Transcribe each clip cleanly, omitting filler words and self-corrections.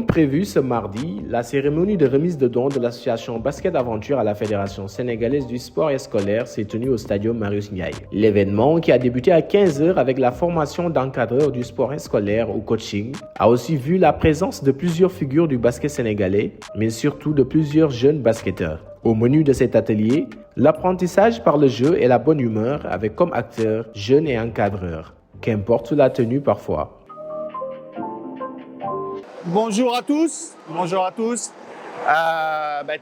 Comme prévu ce mardi, la cérémonie de remise de dons de l'association Basket Aventure à la Fédération sénégalaise du sport et scolaire s'est tenue au stadium Marius Ndiaye. L'événement, qui a débuté à 15h avec la formation d'encadreurs du sport scolaire ou coaching, a aussi vu la présence de plusieurs figures du basket sénégalais, mais surtout de plusieurs jeunes basketteurs. Au menu de cet atelier, l'apprentissage par le jeu et la bonne humeur avec comme acteurs jeunes et encadreurs, qu'importe la tenue parfois. Bonjour à tous. Bonjour à tous.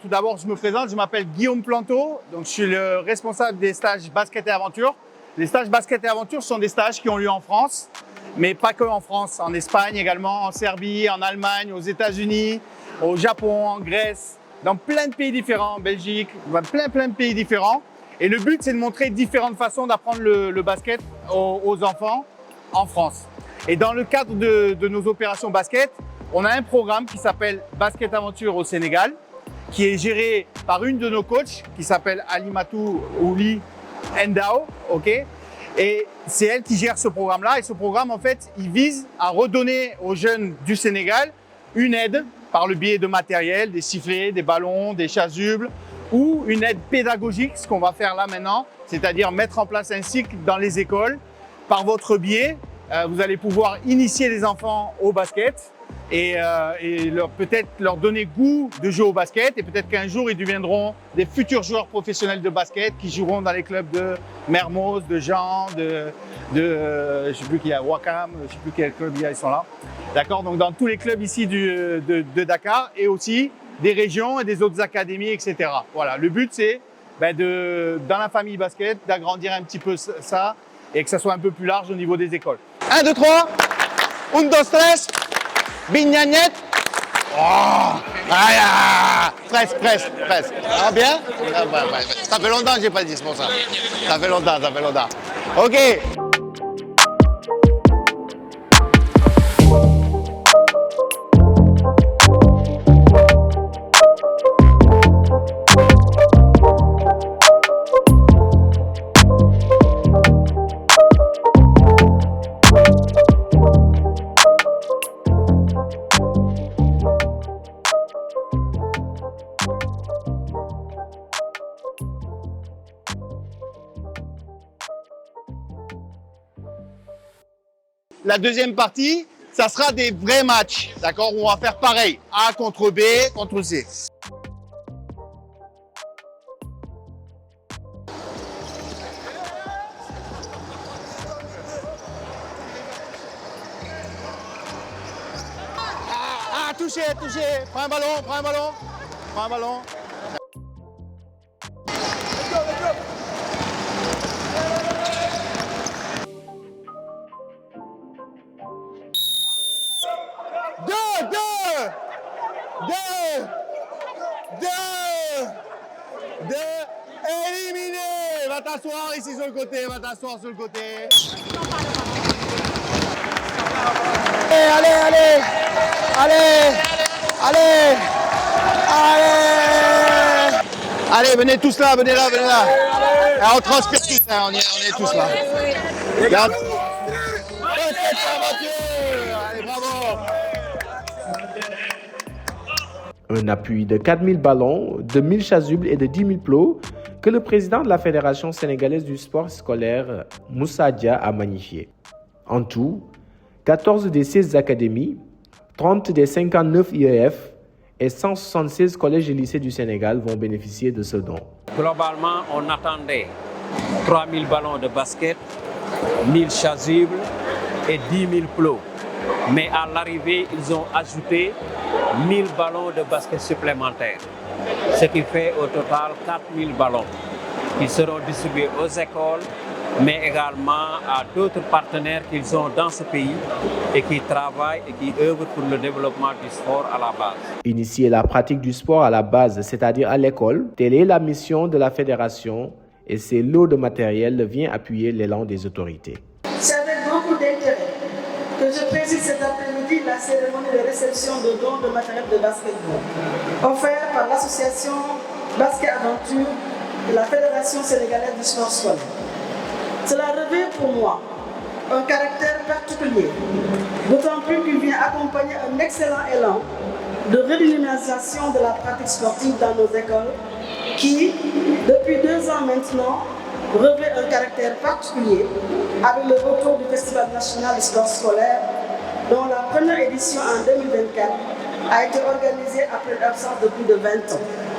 Tout d'abord, je me présente. Je m'appelle Guillaume Planteau. Donc, je suis le responsable des stages basket et aventure. Les stages basket et aventure sont des stages qui ont lieu en France, mais pas que en France. En Espagne également, en Serbie, en Allemagne, aux États-Unis, au Japon, en Grèce, dans plein de pays différents, en Belgique, plein de pays différents. Et le but, c'est de montrer différentes façons d'apprendre le basket aux enfants en France. Et dans le cadre de nos opérations basket, on a un programme qui s'appelle Basket Aventure au Sénégal, qui est géré par une de nos coachs qui s'appelle Alimatou Ouli Endao, ok. Et c'est elle qui gère ce programme-là. Et ce programme, en fait, il vise à redonner aux jeunes du Sénégal une aide par le biais de matériel, des sifflets, des ballons, des chasubles, ou une aide pédagogique, ce qu'on va faire là maintenant, c'est-à-dire mettre en place un cycle dans les écoles. Par votre biais, vous allez pouvoir initier les enfants au basket et peut-être leur donner goût de jouer au basket, et peut-être qu'un jour ils deviendront des futurs joueurs professionnels de basket qui joueront dans les clubs de Mermoz, de Jean, je sais plus qui y a, Wakam, je sais plus quel club ils sont là. D'accord, donc dans tous les clubs ici de Dakar, et aussi des régions et des autres académies, etc. Voilà, le but c'est dans la famille basket, d'agrandir un petit peu ça et que ça soit un peu plus large au niveau des écoles. 1, 2, 3, 1, 2, 3, Bignagnet. Oh, presque. Ah, bien? Ça fait longtemps que j'ai pas dit, c'est pour ça. Ça fait longtemps. Ok. La deuxième partie, ça sera des vrais matchs, d'accord? On va faire pareil, A contre B contre C. Touché. Prends un ballon. Deux, éliminé. Va t'asseoir ici sur le côté, Allez, venez tous là, venez là. Alors, on transpire tous, hein, on est tous là. Regarde. Allez, bravo. Un appui de 4000 ballons, de 1000 chasubles et de 10 000 plots que le président de la Fédération sénégalaise du sport scolaire, Moussa Dia, a magnifié. En tout, 14 des 16 académies, 30 des 59 IEF et 176 collèges et lycées du Sénégal vont bénéficier de ce don. Globalement, on attendait 3000 ballons de basket, 1000 chasubles et 10 000 plots. Mais à l'arrivée, ils ont ajouté 1000 ballons de basket supplémentaires, ce qui fait au total 4000 ballons. Ils seront distribués aux écoles, mais également à d'autres partenaires qu'ils ont dans ce pays et qui travaillent et qui œuvrent pour le développement du sport à la base. Initier la pratique du sport à la base, c'est-à-dire à l'école, telle est la mission de la Fédération, et ces lots de matériel vient appuyer l'élan des autorités. C'est avec beaucoup d'intérêt que je préside cet après-midi la cérémonie de réception de dons de matériel de basketball offert par l'association Basket Aventure de la Fédération sénégalaise du sport scolaire. Cela revêt pour moi un caractère particulier, d'autant plus qu'il vient accompagner un excellent élan de redynamisation de la pratique sportive dans nos écoles qui, depuis 2 ans maintenant, revêt un caractère particulier avec le retour du Festival national du sport scolaire dont la première édition en 2024 a été organisée après l'absence de plus de 20 ans.